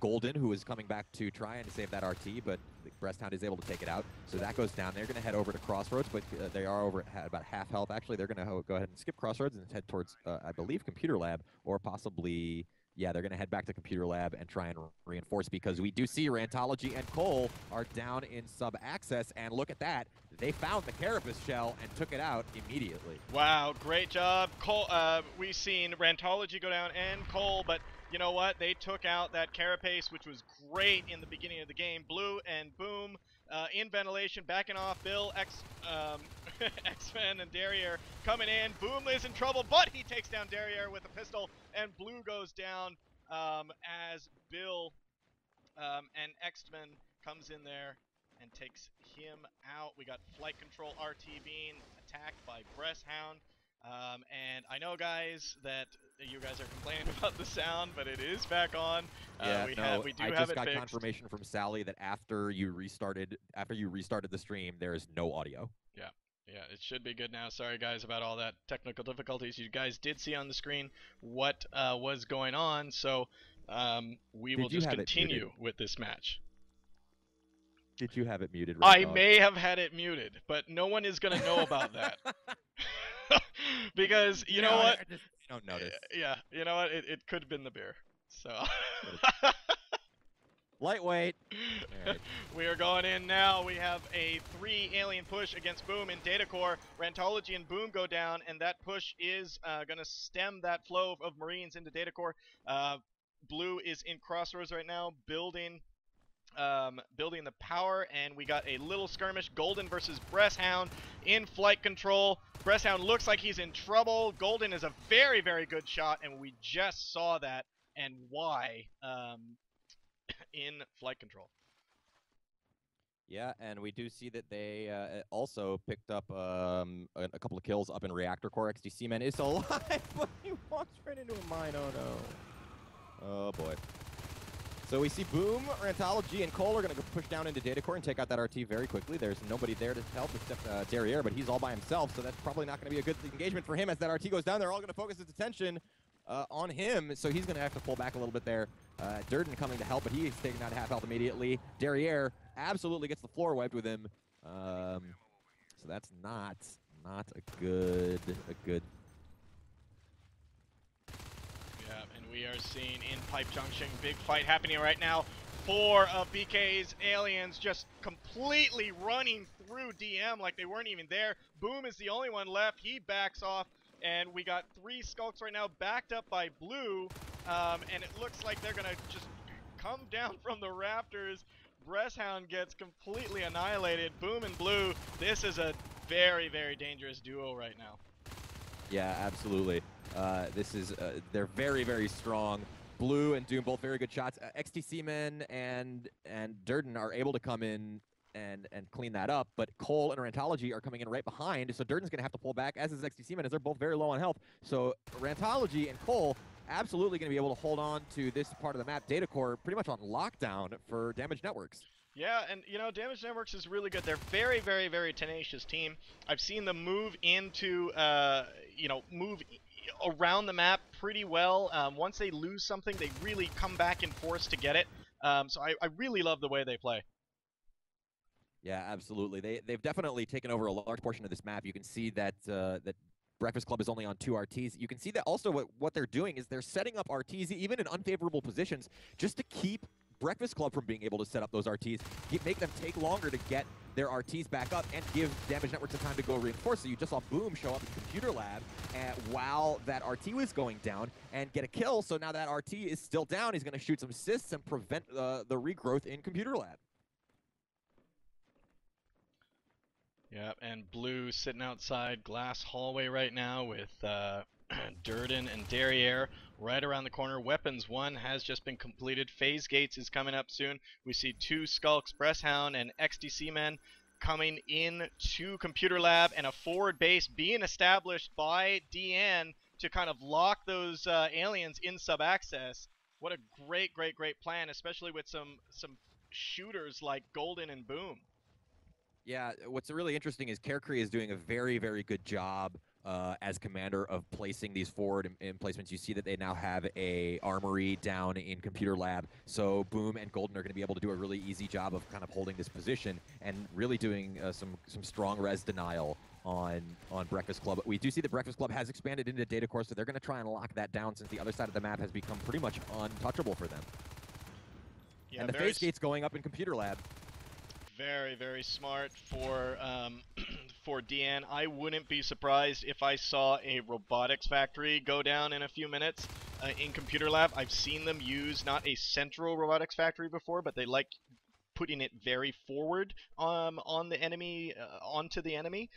Golden, who is coming back to try and save that RT, but Breasthound is able to take it out. So that goes down. They're going to head over to Crossroads, but they are over at about half health. Actually, they're going to go ahead and skip Crossroads and head towards, I believe, Computer Lab, or possibly, yeah, they're going to head back to Computer Lab and try and reinforce, because we do see Rantology and Cole are down in sub-access, and look at that. They found the Carapace shell and took it out immediately. Wow, great job. Cole, we've seen Rantology go down and Cole, but you know what? They took out that Carapace, which was great in the beginning of the game. Blue and Boom in ventilation, backing off. Bill, X-Men, and Derriere coming in. Boom is in trouble, but he takes down Derriere with a pistol, and Blue goes down as Bill and X-Men comes in there and takes him out. We got Flight Control RT being attacked by Breasthound. And I know, guys, that you guys are complaining about the sound, but it is back on. Yeah, we do I have just it got fixed. confirmation from Sally that after you restarted the stream, there is no audio. Yeah, it should be good now. Sorry, guys, about all that technical difficulties. You guys did see on the screen what was going on, so we will just continue with this match. Did you have it muted? I may have had it muted, but no one is going to know about that. Because, you know what? You don't notice. Yeah, you know what? It could have been the beer. So. Lightweight. Right. We are going in now. We have a 3-alien push against Boom in Data Core. Rantology and Boom go down, and that push is going to stem that flow of Marines into Data Core. Blue is in Crossroads right now, building the power, and we got a little skirmish. Golden versus Breasthound in flight control. Breasthound looks like he's in trouble. Golden is a very, very good shot, and we just saw that and why in flight control. Yeah, and we do see that they also picked up a couple of kills up in Reactor Core. XDC Man is alive, but he walks right into a mine. Oh no. Oh boy. So we see Boom, Rantology, and Cole are going to push down into Data Core and take out that RT very quickly. There's nobody there to help except Derriere, but he's all by himself, so that's probably not going to be a good engagement for him as that RT goes down. They're all going to focus his attention on him, so he's going to have to pull back a little bit there. Durden coming to help, but he's taking out half health immediately. Derriere absolutely gets the floor wiped with him. So that's not a good. Yeah, and we are seeing in Pipe Junction, big fight happening right now. 4 of BK's aliens just completely running through DM like they weren't even there. Boom is the only one left. He backs off, and we got 3 Skulks right now backed up by Blue, and it looks like they're going to just come down from the rafters. Breasthound gets completely annihilated. Boom and Blue, this is a very, very dangerous duo right now. Yeah, absolutely. This is they're very, very strong. Blue and Doom both very good shots. XTC Men and Durden are able to come in and clean that up, but Cole and Rantology are coming in right behind, so Durden's going to have to pull back, as is XTC Men, as they're both very low on health. So Rantology and Cole absolutely going to be able to hold on to this part of the map. Data Core pretty much on lockdown for Damage Networks. Yeah, and you know, Damage Networks is really good. They're very, very, very tenacious team. I've seen them move into, move around the map pretty well. Once they lose something, they really come back in force to get it. So I really love the way they play. Yeah, absolutely. They've definitely taken over a large portion of this map. You can see that that Breakfast Club is only on 2 RTs. You can see that also what they're doing is they're setting up RTs even in unfavorable positions just to keep Breakfast Club from being able to set up those RTs, make them take longer to get their RTs back up, and give Damage Networks the time to go reinforce. So you just saw Boom show up in Computer Lab while that RT was going down and get a kill. So now that RT is still down, he's going to shoot some assists and prevent the regrowth in Computer Lab. Yeah, and Blue sitting outside glass hallway right now with Durden and Derriere right around the corner. Weapons 1 has just been completed. Phase Gates is coming up soon. We see 2 Skulks, Breasthound, and XDC Men coming in to Computer Lab, and a forward base being established by DN to kind of lock those aliens in sub-access. What a great, great, great plan, especially with some shooters like Golden and Boom. Yeah, what's really interesting is Carecree is doing a very, very good job as commander of placing these forward emplacements. You see that they now have a armory down in Computer Lab, so Boom and Golden are going to be able to do a really easy job of kind of holding this position and really doing some strong res denial on Breakfast Club. We do see that Breakfast Club has expanded into Data Core, so they're going to try and lock that down since the other side of the map has become pretty much untouchable for them. Yeah, and the phase gate's going up in Computer Lab. Very, very smart for for DN. I wouldn't be surprised if I saw a robotics factory go down in a few minutes in Computer Lab. I've seen them use not a central robotics factory before, but they like putting it very forward on the enemy, onto the enemy.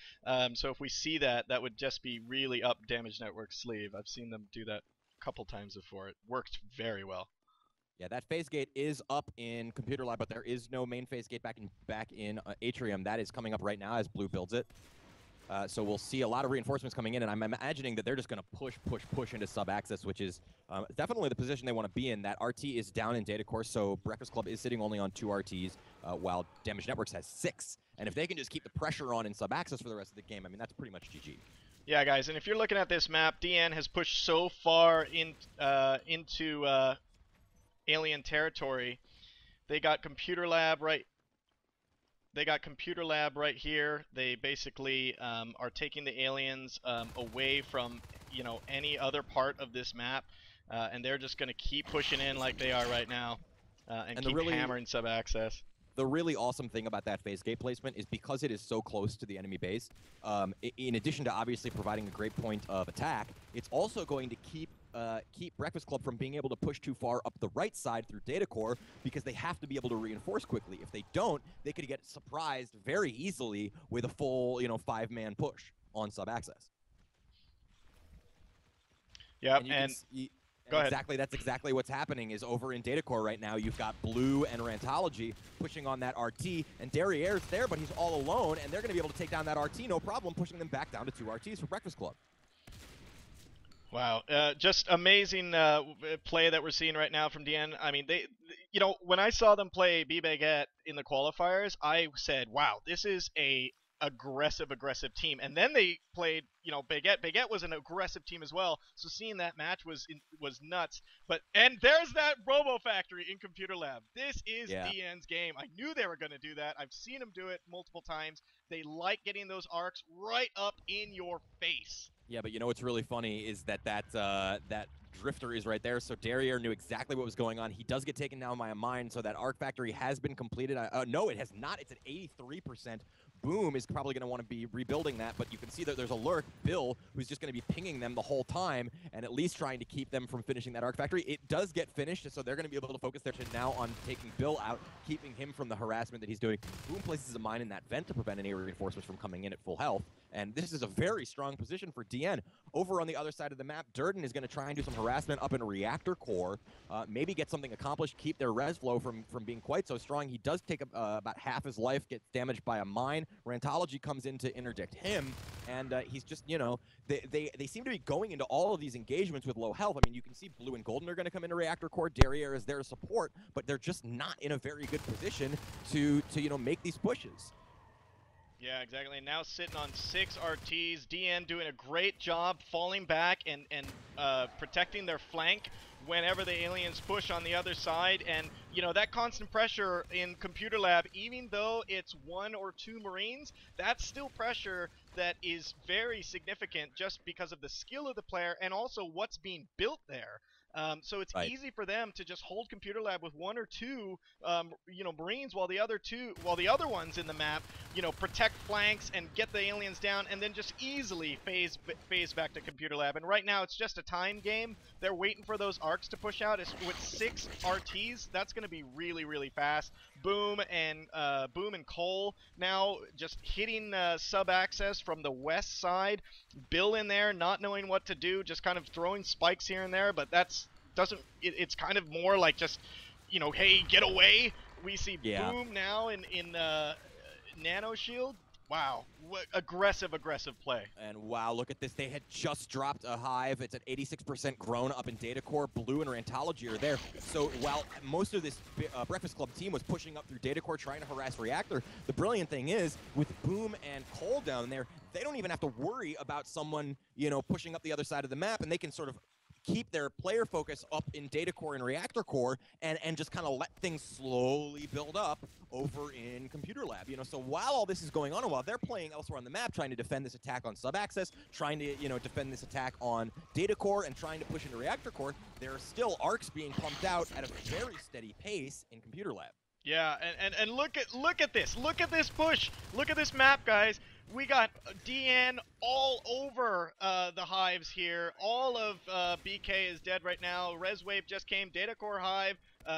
So if we see that, that would just be really up Damage Network's sleeve. I've seen them do that a couple times before. It worked very well. Yeah, that phase gate is up in Computer Lab, but there is no main phase gate back in Atrium. That is coming up right now as Blue builds it. So we'll see a lot of reinforcements coming in, and I'm imagining that they're just going to push into sub-access, which is definitely the position they want to be in. That RT is down in Data Core, so Breakfast Club is sitting only on 2 RTs, while Damage Networks has 6. And if they can just keep the pressure on in sub-access for the rest of the game, I mean, that's pretty much GG. Yeah, guys, and if you're looking at this map, DN has pushed so far into alien territory. They got Computer Lab right. They got Computer Lab right here. They basically are taking the aliens away from, you know, any other part of this map, and they're just going to keep pushing in like they are right now, and keep hammering sub-access. The really awesome thing about that phase gate placement is because it is so close to the enemy base, in addition to obviously providing a great point of attack, it's also going to keep Breakfast Club from being able to push too far up the right side through Data Core, because they have to be able to reinforce quickly. If they don't, they could get surprised very easily with a full, 5-man push on sub-access. Yep, go ahead. That's exactly what's happening is over in Data Core right now. You've got Blue and Rantology pushing on that RT, and Derriere's there, but he's all alone, and they're going to be able to take down that RT, no problem, pushing them back down to 2 RTs for Breakfast Club. Wow, just amazing play that we're seeing right now from DN. I mean, when I saw them play B Baguette in the qualifiers, I said, wow, this is a aggressive team. And then they played, Baguette. Baguette was an aggressive team as well. So seeing that match was nuts. And there's that Robo Factory in Computer Lab. This is DN's game. I knew they were going to do that. I've seen them do it multiple times. They like getting those arcs right up in your face. Yeah, but what's really funny is that Drifter is right there, so Derriere knew exactly what was going on. He does get taken down by a mine, so that Arc Factory has been completed. No, it has not. It's at 83%. Boom is probably going to want to be rebuilding that, but you can see that there's a lurk, Bill, who's just going to be pinging them the whole time and at least trying to keep them from finishing that Arc Factory. It does get finished, so they're going to be able to focus their attention now on taking Bill out, keeping him from the harassment that he's doing. Boom places a mine in that vent to prevent any reinforcements from coming in at full health, and this is a very strong position for DN. Over on the other side of the map, Durden is going to try and do some harassment up in Reactor Core, maybe get something accomplished, keep their res flow from being quite so strong. He does take about half his life, gets damaged by a mine. Rantology comes in to interdict him, and he's just, they seem to be going into all of these engagements with low health. I mean, you can see Blue and Golden are going to come into Reactor Core. Derriere is there to support, but they're just not in a very good position to make these pushes. Yeah, exactly. And now sitting on 6 RTs, DN doing a great job falling back and protecting their flank whenever the aliens push on the other side. And, that constant pressure in Computer Lab, even though it's 1 or 2 Marines, that's still pressure that is very significant just because of the skill of the player and also what's being built there. So it's easy for them to just hold Computer Lab with 1 or 2, Marines, while the other ones in the map, protect flanks and get the aliens down, and then just easily phase back to Computer Lab. And right now it's just a time game. They're waiting for those arcs to push out. With 6 RTs, that's going to be really, really fast. Boom and Cole now just hitting sub-access from the west side. Bill in there, not knowing what to do, just kind of throwing spikes here and there, but it's kind of more like just, hey, get away. We see Boom now in Nano Shield. Wow. Aggressive play. And wow, look at this. They had just dropped a hive. It's at 86% grown up in data core. Blue and Rantology are there. So while most of this Breakfast Club team was pushing up through data core trying to harass Reactor, the brilliant thing is with Boom and Cole down there, they don't even have to worry about someone, you know, pushing up the other side of the map, and they can sort of keep their player focus up in data core and reactor core and just kind of let things slowly build up over in computer lab. You know, so while all this is going on and while they're playing elsewhere on the map, trying to defend this attack on sub-access, trying to, you know, defend this attack on data core and trying to push into reactor core, there are still arcs being pumped out at a very steady pace in computer lab. Yeah, and look at this. Look at this push. Look at this map, guys. We got DN all over the hives here. All of BK is dead right now. Reswave just came. Datacore hive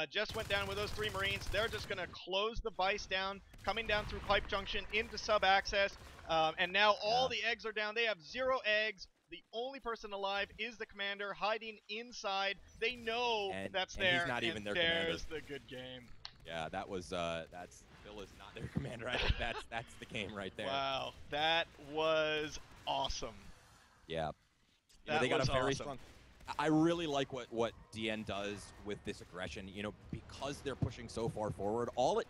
just went down with those 3 Marines. They're just going to close the Vice down, coming down through Pipe Junction into sub-access. And now all the eggs are down. They have 0 eggs. The only person alive is the commander hiding inside. They know that's there. He's not even their there's commander. The good game. Yeah, that was that's Bill is not their commander. I think that's the game right there. Wow, that was awesome. Yeah, you know, they got a very strong. I really like what DN does with this aggression. You know, because they're pushing so far forward, all it